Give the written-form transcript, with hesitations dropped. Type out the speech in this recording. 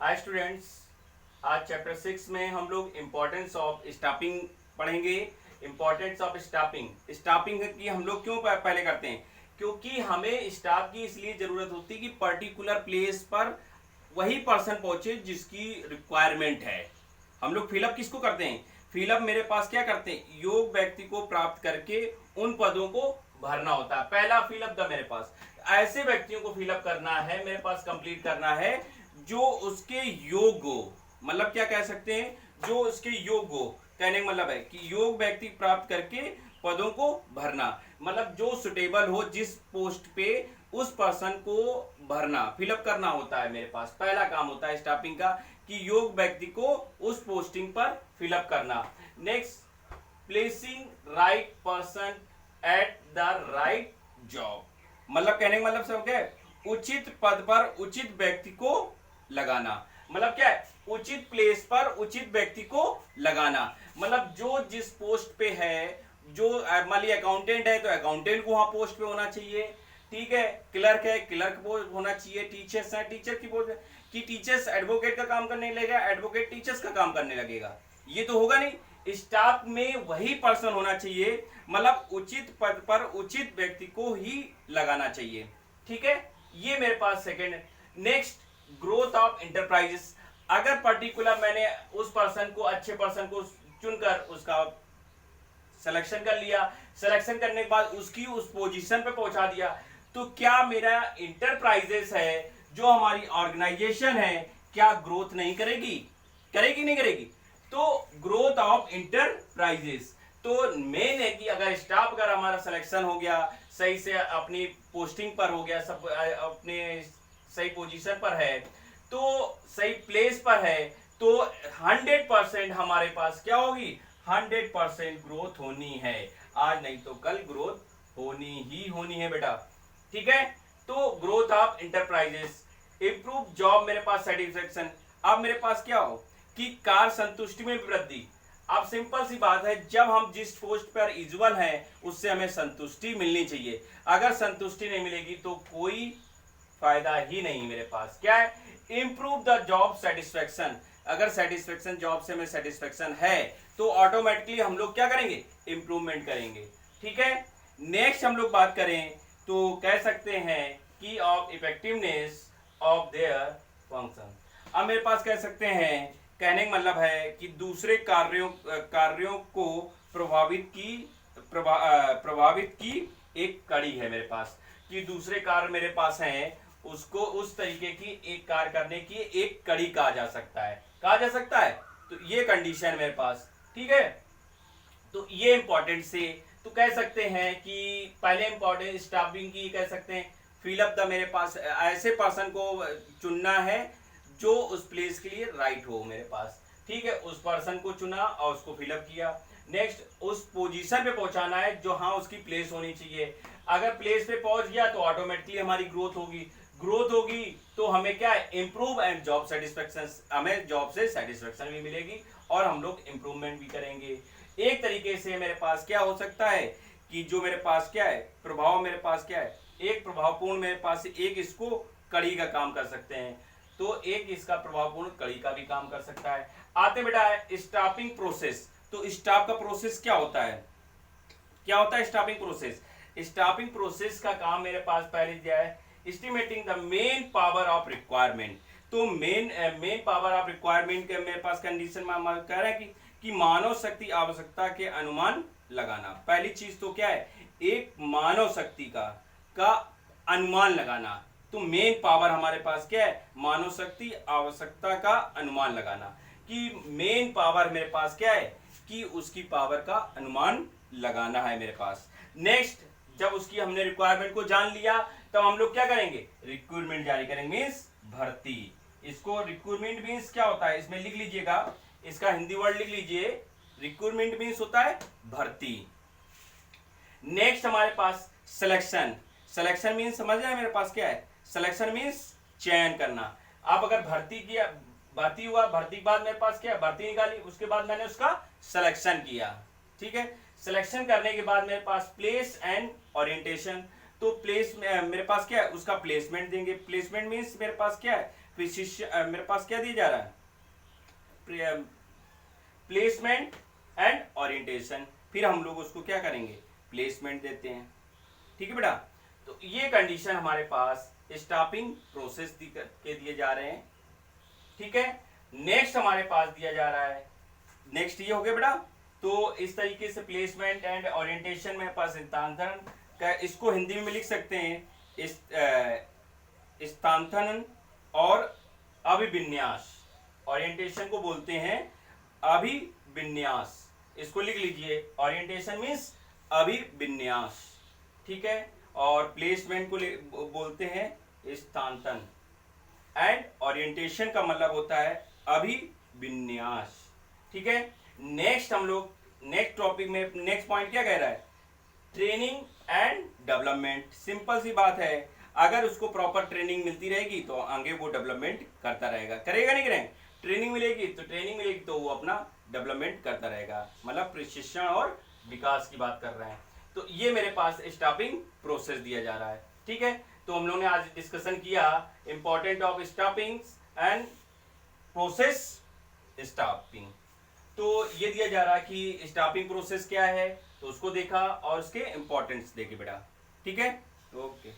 Hi students, आज chapter 6 में हम लोग इम्पोर्टेंस ऑफ स्टाफिंग पढ़ेंगे। इम्पोर्टेंस ऑफ स्टाफिंग स्टाफिंग की हम लोग क्यों पहले करते हैं, क्योंकि हमें स्टाफ की इसलिए ज़रूरत होती है कि पर्टिकुलर प्लेस पर वही पर्सन पहुंचे जिसकी रिक्वायरमेंट है। हम लोग फिलअप किसको करते हैं? फिलअप मेरे पास क्या करते हैं, योग व्यक्ति को प्राप्त करके उन पदों को भरना होता है। पहला फिलअप द मेरे पास ऐसे व्यक्तियों को फिलअप करना है, मेरे पास कंप्लीट करना है जो उसके योग हो। मतलब क्या कह सकते हैं, जो उसके योग हो। कहने का मतलब है कि योग व्यक्ति प्राप्त करके पदों को भरना, मतलब जो सुटेबल हो जिस पोस्ट पे उस पर्सन को भरना, फिलअप करना होता है। मेरे पास पहला काम होता है स्टाफिंग का कि योग व्यक्ति को उस पोस्टिंग पर फिलअप करना। Next, placing right person at the right job. मतलब कहने का मतलब सब क्या है, उचित पद पर उचित व्यक्ति को लगाना। मतलब क्या है, उचित प्लेस पर उचित व्यक्ति को लगाना। मतलब जो जिस पोस्ट पे है, जो मान लीजिए अकाउंटेंट है तो अकाउंटेंट को वहां पोस्ट पे होना चाहिए। ठीक है, क्लर्क है क्लर्क होना चाहिए। टीचर्स है टीचर की पोस्ट कि टीचर्स एडवोकेट का काम करने लगेगा, एडवोकेट टीचर्स का काम करने लगेगा। ये तो होगा नहीं। स्टाफ में वही पर्सन होना चाहिए, मतलब उचित पद पर उचित व्यक्ति को ही लगाना चाहिए। ठीक है, ये मेरे पास सेकंड है। Next, growth of enterprises. अगर पर्टिकुलर मैंने उस पर्सन को, अच्छे पर्सन को चुनकर उसका सिलेक्शन कर लिया, सिलेक्शन करने के बाद उसकी उस पोजीशन पे पहुंचा दिया, तो क्या मेरा इंटरप्राइजेस है, जो हमारी ऑर्गेनाइजेशन है, क्या ग्रोथ नहीं करेगी? करेगी नहीं करेगी? तो ग्रोथ ऑफ इंटरप्राइजेस तो मेन है कि अगर स्टाफ अगर हमारा सिलेक्शन हो गया, सही से अपनी पोस्टिंग पर हो गया, सब अपने सही पोजीशन पर है, तो सही प्लेस पर है, तो 100% हमारे पास क्या होगी, 100% ग्रोथ होनी है। आज नहीं तो कल ग्रोथ होनी ही होनी है बेटा। ठीक है, तो growth of enterprises, improve job मेरे पास सेटिस्फेक्शन। अब मेरे पास क्या हो कि कार्य संतुष्टि में वृद्धि। अब सिंपल सी बात है, जब हम जिस पोस्ट पर इज्वल हैं उससे हमें संतुष्टि मिलनी चाहिए। अगर संतुष्टि नहीं मिलेगी तो कोई फायदा ही नहीं। मेरे पास क्या है, इंप्रूव द जॉब सेटिस्फेक्शन। अगर सेटिस्फेक्शन जॉब से हमें सेटिस्फेक्शन है तो ऑटोमेटिकली हम लोग क्या करेंगे, इंप्रूवमेंट करेंगे। ठीक है, नेक्स्ट हम लोग बात करें तो कह सकते हैं की of effectiveness of their function. अब मेरे पास कह सकते हैं, कहने का मतलब है कि दूसरे कार्यों को प्रभावित की एक कड़ी है मेरे पास, कि दूसरे कार्य मेरे पास हैं उसको उस तरीके की एक कार्य करने की एक कड़ी कहा जा सकता है। कहा जा सकता है, तो ये कंडीशन मेरे पास। ठीक है, तो ये इंपॉर्टेंट से तो कह सकते हैं कि पहले इंपॉर्टेंट स्टाफिंग की कह सकते हैं, फिलअप द मेरे पास ऐसे पर्सन को चुनना है जो उस प्लेस के लिए राइट हो मेरे पास। ठीक है, उस पर्सन को चुना और उसको फिलअप किया। नेक्स्ट, उस पोजीशन पे पहुंचाना है जो हाँ उसकी प्लेस होनी चाहिए। अगर प्लेस पे पहुंच गया तो ऑटोमेटिकली हमारी ग्रोथ होगी। ग्रोथ होगी तो हमें क्या है, इंप्रूव एंड जॉब सेटिस्फेक्शन, हमें जॉब से सेटिस्फेक्शन भी मिलेगी और हम लोग इंप्रूवमेंट भी करेंगे। एक तरीके से मेरे पास क्या हो सकता है कि जो मेरे पास क्या है प्रभाव, मेरे पास क्या है एक प्रभावपूर्ण, मेरे पास एक इसको कड़ी का काम कर सकते हैं, तो एक इसका प्रभावपूर्ण कड़ी का भी काम कर सकता है। आते बेटा है स्टाफिंग प्रोसेस। तो स्टाफ का प्रोसेस क्या होता है, क्या होता है स्टाफिंग प्रोसेस? स्टाफिंग प्रोसेस का काम मेरे पास पहले दिया है, estimating the main power of requirement. तो मेन पावर ऑफ रिक्वायरमेंट के मेरे पास कंडीशन में कह रहा है कि मानव शक्ति आवश्यकता के अनुमान लगाना। पहली चीज तो क्या है, एक मानव शक्ति का अनुमान लगाना। तो मेन पावर हमारे पास क्या है, मानव शक्ति आवश्यकता का अनुमान लगाना। कि मेन पावर मेरे पास क्या है, कि उसकी पावर का अनुमान लगाना है मेरे पास। नेक्स्ट, जब उसकी हमने रिक्वायरमेंट को जान लिया तब हम लोग क्या करेंगे, रिक्रूटमेंट जारी करेंगे, मीन्स भर्ती। इसको रिक्रूटमेंट मीन्स क्या होता है, इसमें लिख लीजिएगा, इसका हिंदी वर्ड लिख लीजिए, रिक्रूटमेंट मीन्स होता है भर्ती। नेक्स्ट हमारे पास सिलेक्शन। सिलेक्शन मीन्स समझ रहे हैं मेरे पास क्या है, सिलेक्शन मीन्स चयन करना। आप अगर भर्ती किया, भर्ती हुआ, भर्ती के बाद मेरे पास क्या है, भर्ती निकाली, उसके बाद मैंने उसका सिलेक्शन किया। ठीक है, सिलेक्शन करने के बाद मेरे पास प्लेस एंड ओरिएंटेशन। तो प्लेस मेरे पास क्या है, उसका प्लेसमेंट देंगे। प्लेसमेंट मीन्स मेरे पास क्या है, प्रिसिशन, मेरे पास क्या दिया जा रहा है, प्लेसमेंट एंड ओरिएंटेशन। फिर हम लोग उसको क्या करेंगे, प्लेसमेंट देते हैं। ठीक है बेटा, तो ये कंडीशन हमारे पास स्टॉपिंग प्रोसेस के दिए जा रहे हैं। ठीक है, नेक्स्ट हमारे पास दिया जा रहा है, नेक्स्ट ये हो गया बेटा। तो इस तरीके से प्लेसमेंट एंड ओरिएंटेशन में पास स्थानांतरण का, इसको हिंदी में लिख सकते हैं स्थानांतरण और अभिविन्यास। ओरिएंटेशन को बोलते हैं अभिविन्यास, इसको लिख लीजिए, ओरिएंटेशन मीन्स अभिविन्यास। ठीक है, और प्लेसमेंट को बोलते हैं स्थानांतरण, एंड ओरिएंटेशन का मतलब होता है अभिविन्यास। ठीक है, नेक्स्ट हम लोग नेक्स्ट टॉपिक में नेक्स्ट पॉइंट क्या कह रहा है, ट्रेनिंग एंड डेवलपमेंट। सिंपल सी बात है, अगर उसको प्रॉपर ट्रेनिंग मिलती रहेगी तो आगे वो डेवलपमेंट करता रहेगा, करेगा नहीं करें, ट्रेनिंग मिलेगी तो वो अपना डेवलपमेंट करता रहेगा, मतलब प्रशिक्षण और विकास की बात कर रहे हैं। तो ये मेरे पास स्टॉपिंग प्रोसेस दिया जा रहा है। ठीक है, तो हम लोगों ने आज डिस्कशन किया important of stopping and process stopping. तो ये दिया जा रहा कि स्टॉपिंग प्रोसेस क्या है, तो उसको देखा और उसके इंपॉर्टेंस देखे बेटा। ठीक है, ओके।